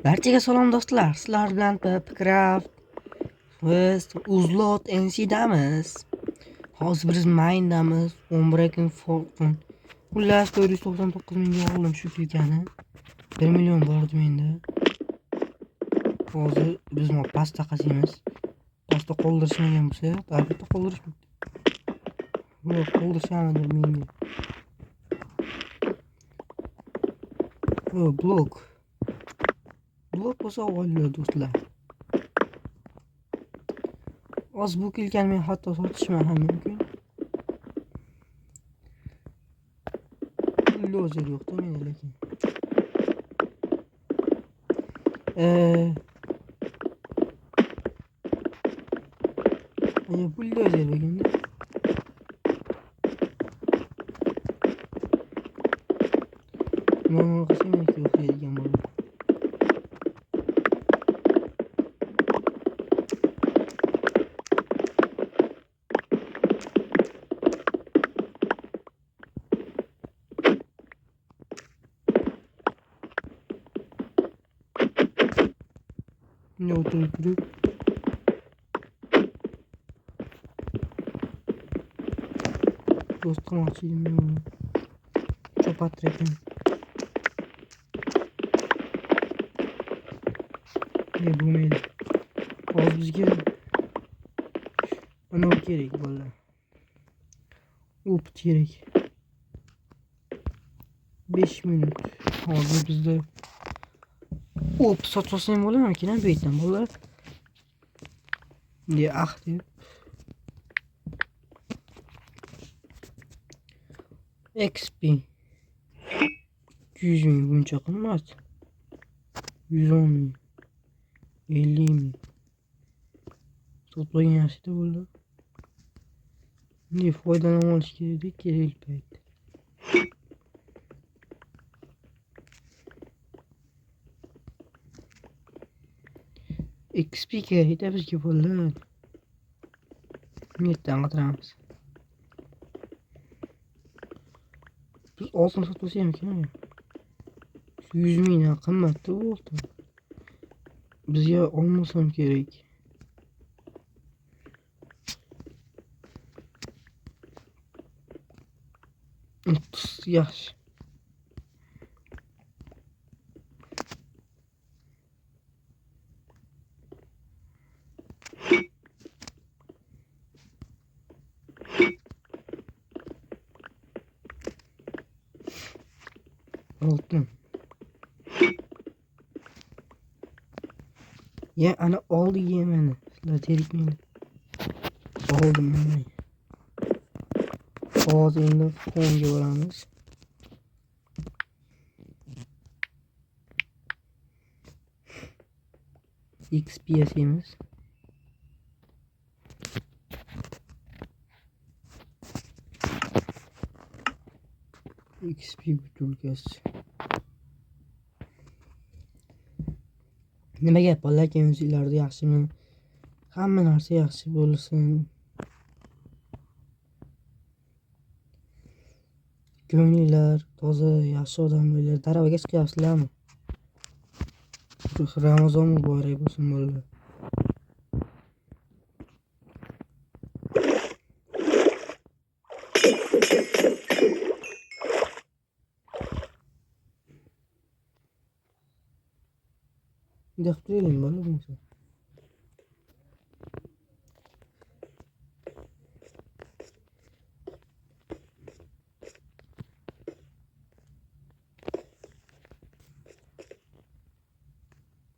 Barchaga salom do'stlar. Sizlar bilan Pcraft biz Uzlot NC'damiz. Hozir biz Mindamiz. Unbreaking Fortune. Xullas 499 mingga oldim shu filkani. 1 million bordi menda. Hozir biz pasta qaziymiz. Pasta qoldirishmagan bo'lsa, albatta qoldirishmaydi. Yo'q, qoldirishmadi menga. Blok. Blok bo'lsa oladi do'stlar. Oz bu kelgan men hatto sotishman ham mumkin. Lozer yo'q-da menda lekin. Ana buldozer bo'lganda. Mana qismi yo'qlaydigan bo'ldi. Ne oturup dost qilmoqchiydim men uni. Cho'patirgan. Ne bo'lmaydi. Hozir bizga mana bu kerak bolalar. Opit kerak. 5 minut. Hozir bizda opit sotmasam bo'larmikin bu yerdan bolalar. Ne deb. XP 100 ming buncha qimmat. 110 ming. 50 ming. To'plagan yaxshi bo'ldi. Ne foydalanib olish kerak kerak payt. XP kerak bizga bo'ladi. Netdan qidiramiz. Biz oltin sotsak ham kerak. 100 mingdan qimmatda bo'ldi. Bizga olmasam kerak. Yaxshi. Oltin. Ya ana oldi yemeni. Sizlar terikmanglar. Oldim men. Hozir endi fonga boramiz. XP yasaymiz. XP butilkasi. Nima gap bolalar, o'zingizlarda yaxshimi? Hamma narsa yaxshi bo'lsin. Ko'ngillar toza, yaxshi odam bo'linglar. Daravaga chiqyapsizlarmi? Ramazon muborak bo'lsin bolalar. Deb turing bola bo'lsa.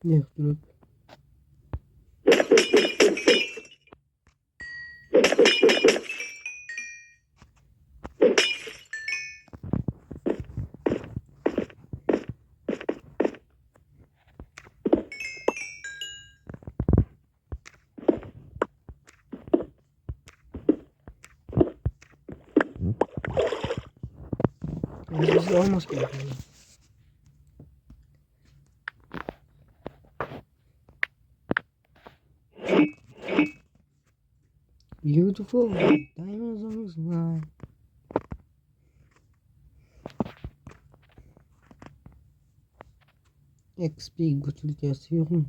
Deb turib. Bizga olmas kerak. Beautiful diamonds on his mind. XP butilkasi yo'qmi?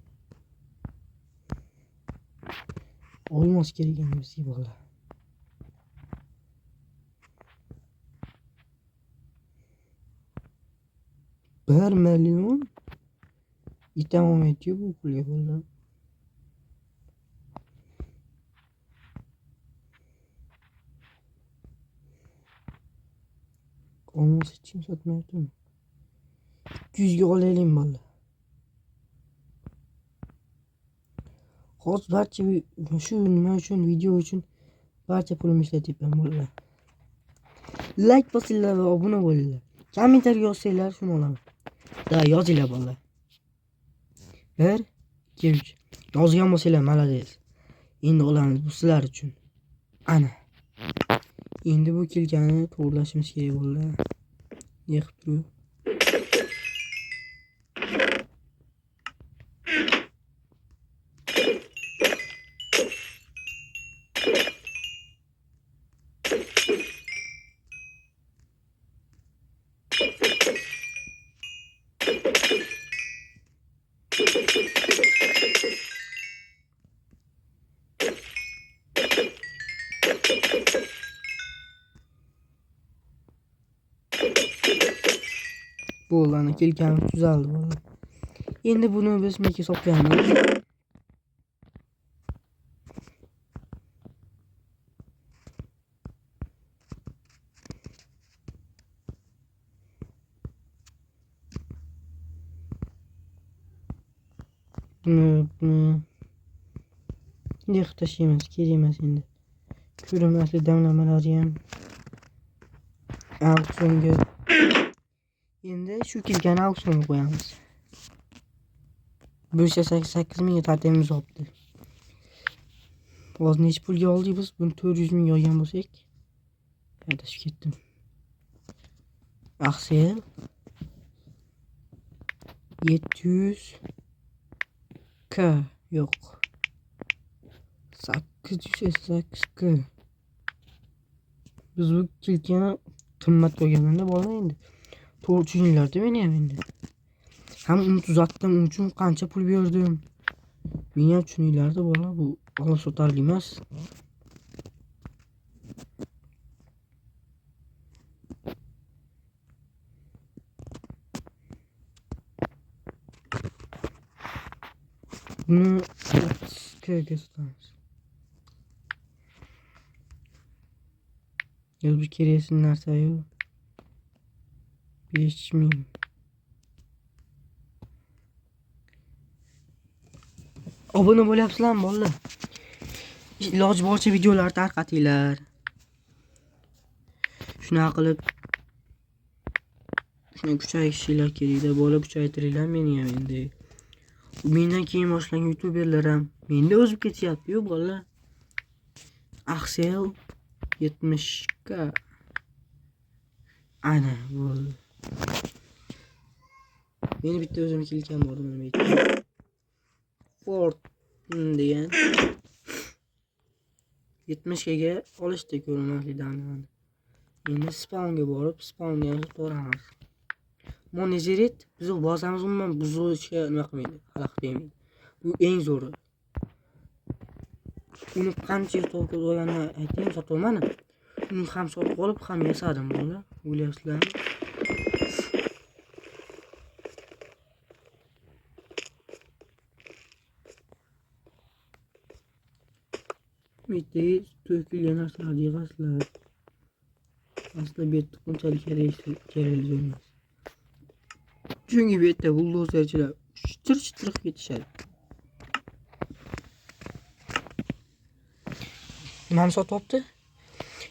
Olmos kerak endi bizga bola. Bir million itaman aytıyor bu pulga bola. Olmos hech kim sotmayaptimi? 200 ga olaylik bola. Hozir barcha shu nima uchun video uchun barcha pulimni ishlatyapman bola. Like bosinglar va obuna bo'linglar. Kommentariy yozsanglar shuni olaman. Da yozinglar bola. 1 2 3 yozgan bo'lsanglar malades. Endi olamiz bu sizlar uchun. Ana. Endi bu kelganini to'g'rilashimiz kerak bo'ldi. Yiqib turib. Bu olanı kelganimiz tuzaldi bola. Endi buni biz meka sotganmiz. Buni yıqib tashlaymiz, kerak emas endi. Ko'rinmasli damlamalari ham auksionga. Endi shu kelgan auksionga qo'yamiz. 588 mingga tartibimiz olibdi. Hozir necha pulga oldik biz? Buni 400 mingga olgan bo'lsak, adashib ketdim. Aksel 700 k yo'q. 808 k. Biz bu kelgani qimmat qo'yganmanda bola endi. To'g'ri tushuninglar-da meni ham endi. Ham uni tuzatdim, uning uchun qancha pul berdim. Meni ham tushuninglar-da bola, bu olib sotarli emas. Buni 30 ga sotamiz. Yozib kerakli narsa-yu 5000. Obuna bo'lyapsizlarmi bolalar? Iloji boricha videolarni tarqatinglar. Shuna qilib shuni kuchaytirishlar kerak-da, bola kuchaytiringlar meni ham endi. Mendan keyin boshlangan youtuberlar ham menda o'zib ketyapti-yu bola. Axel 70 k. Ana bo'ldi. Meni bitta o'zim kelgan bordim nima ekan. Ford degan 70 ga olishdi ko'rinmasli damlamani. Endi spawnga borib spawnga to'ramiz. Moneziret bizni bozamiz umuman buzishga nima qilmaydi, xalaqit bermaydi. Bu eng zo'ri. Uni qancha to'g'ri qo'yganini aytaymi, sotolmadim. Uni ham sotib olib ham yasadim bola. O'ylayapsizlarmi? Bitta to'kilgan narsalar yig'asizlar. Aslida bu yerda qanchalik kerakli emas. Chunki bu yerda buldozerchilar chitir-chitir ketishadi. Nimani sotyapti?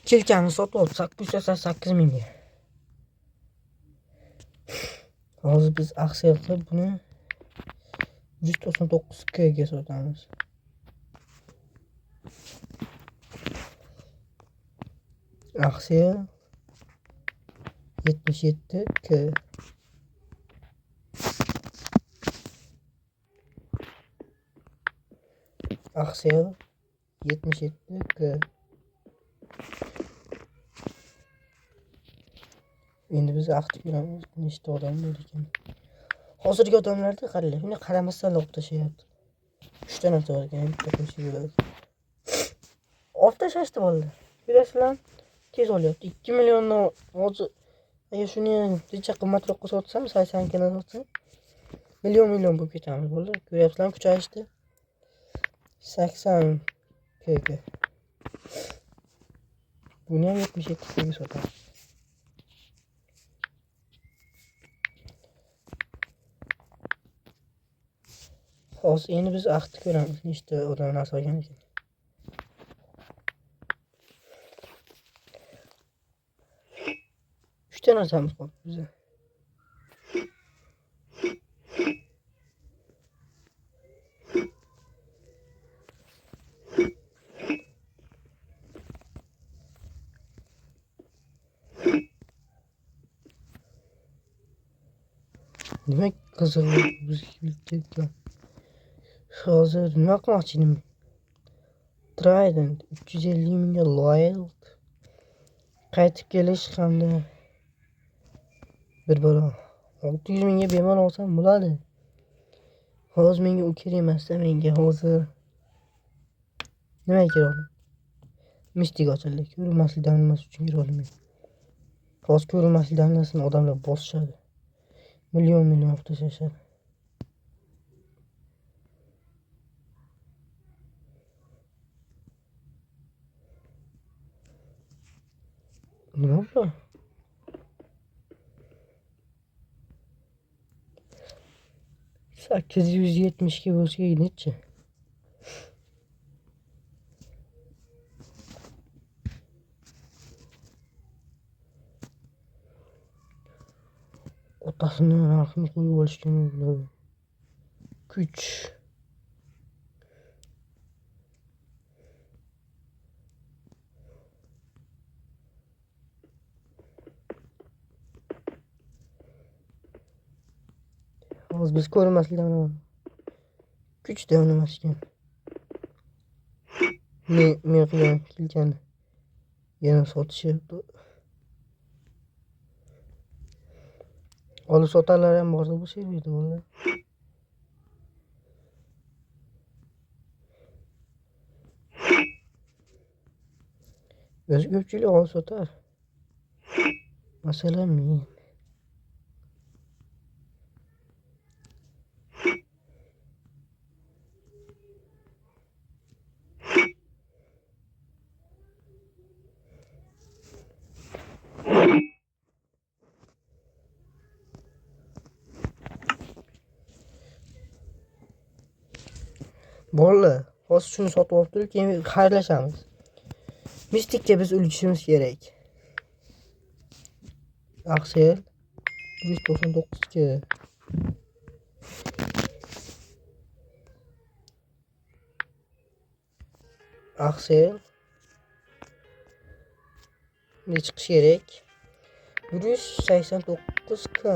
Kelkanini sotyapti 888 mingga. Hozir biz aksiya qilib buni 199 k ga sotamiz. Aksiya 77 k. Aksiya 77 k. Endi biz aqtib ko'ramiz nechta odam bor ekan. Hozirgi odamlarda qaranglar, buni qaramasdan olib tashlayapti. 3 ta narsa bor ekan, bitta qo'yib yuboradi. Olib tashlashdi bolalar. Ko'rasizlar, tez olyapti. 2 milliondan hozir agar shuni necha qimmatroqqa sotsam, 80 ga sotsam, million bo'lib ketamiz bolalar. Ko'ryapsizlarmi, kuchayishdi. 80 ga. Buni ham 72 ga sotamiz. Hozir endi biz vaqtni ko'ramiz, nechta odam narsa olgan ekan. Uchta narsamiz bor bizda. Demak, qiziq bizga. Hozir nima qilmoqchiman? Trident 350 mingga loyal. Qaytib kelish hamda bir balo 600 mingga bemalol olsam bo'ladi. Hozir menga u kerak emas-da, menga hozir nima kerak? Mistik ochildi. Ko'rinmaslik damlaması uchun kerak olmayman. Hozir ko'rinmaslik damlamasini odamlar bosishadi. Million olib tashlashadi. Nima bu? Sakkiz yuz yetmishga bo'lsa necha? Otasini narxini qo'yib olishgan bo'ladi. Kuch. Hozir biz ko'rmaslikdan kuch davlamaskan. Men qilgan kelgan yana sotishyapti. Olib sotarlar ham borsa bu serverda bolalar. O'z ko'pchilik olib sotar. Masalan men. Bolalar, hozir shuni sotib olib turib, keyin xayrlashamiz. Mistikka biz ulgishimiz kerak. Aksel 199 ga. Aksel ne chiqish kerak? 189 ga.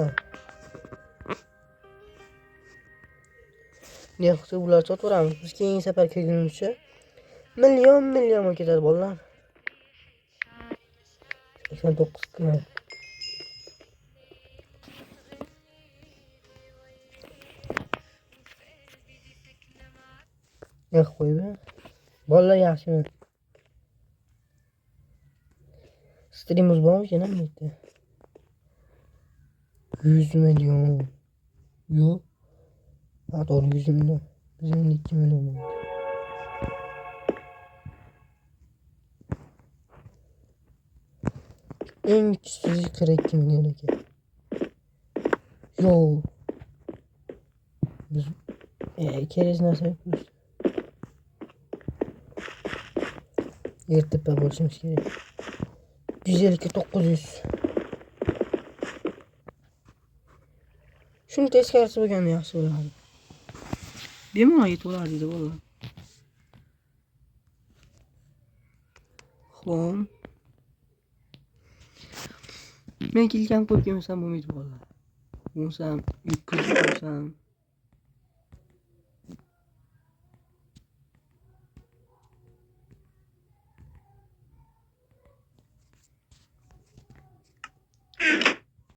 Ne qilsa ular sotaveramiz. Biz keyingi safar kelgunimizcha million bo'lib ketadi bolalar. 89 ga. Ne qo'ydi? Bolalar yaxshimi? Streamimiz bormi ekan bu yerda? 100 million. Yo'q. To'g'ri 100 million. Bizning 2 million bo'ldi. Eng kuchsiz 42 million ekan. Yo'q. Biz kerak narsa yo'q. Ertepa bo'lishimiz kerak. 150 ga 900. Shuni teskarisi bo'lganda yaxshi bo'lardi. Bemalol yetib olardi dedi bolalar. Xo'p. Men kelgan qo'yib kelmasam bo'lmaydi bolalar. Bo'lsam, yutqizib bo'lsam.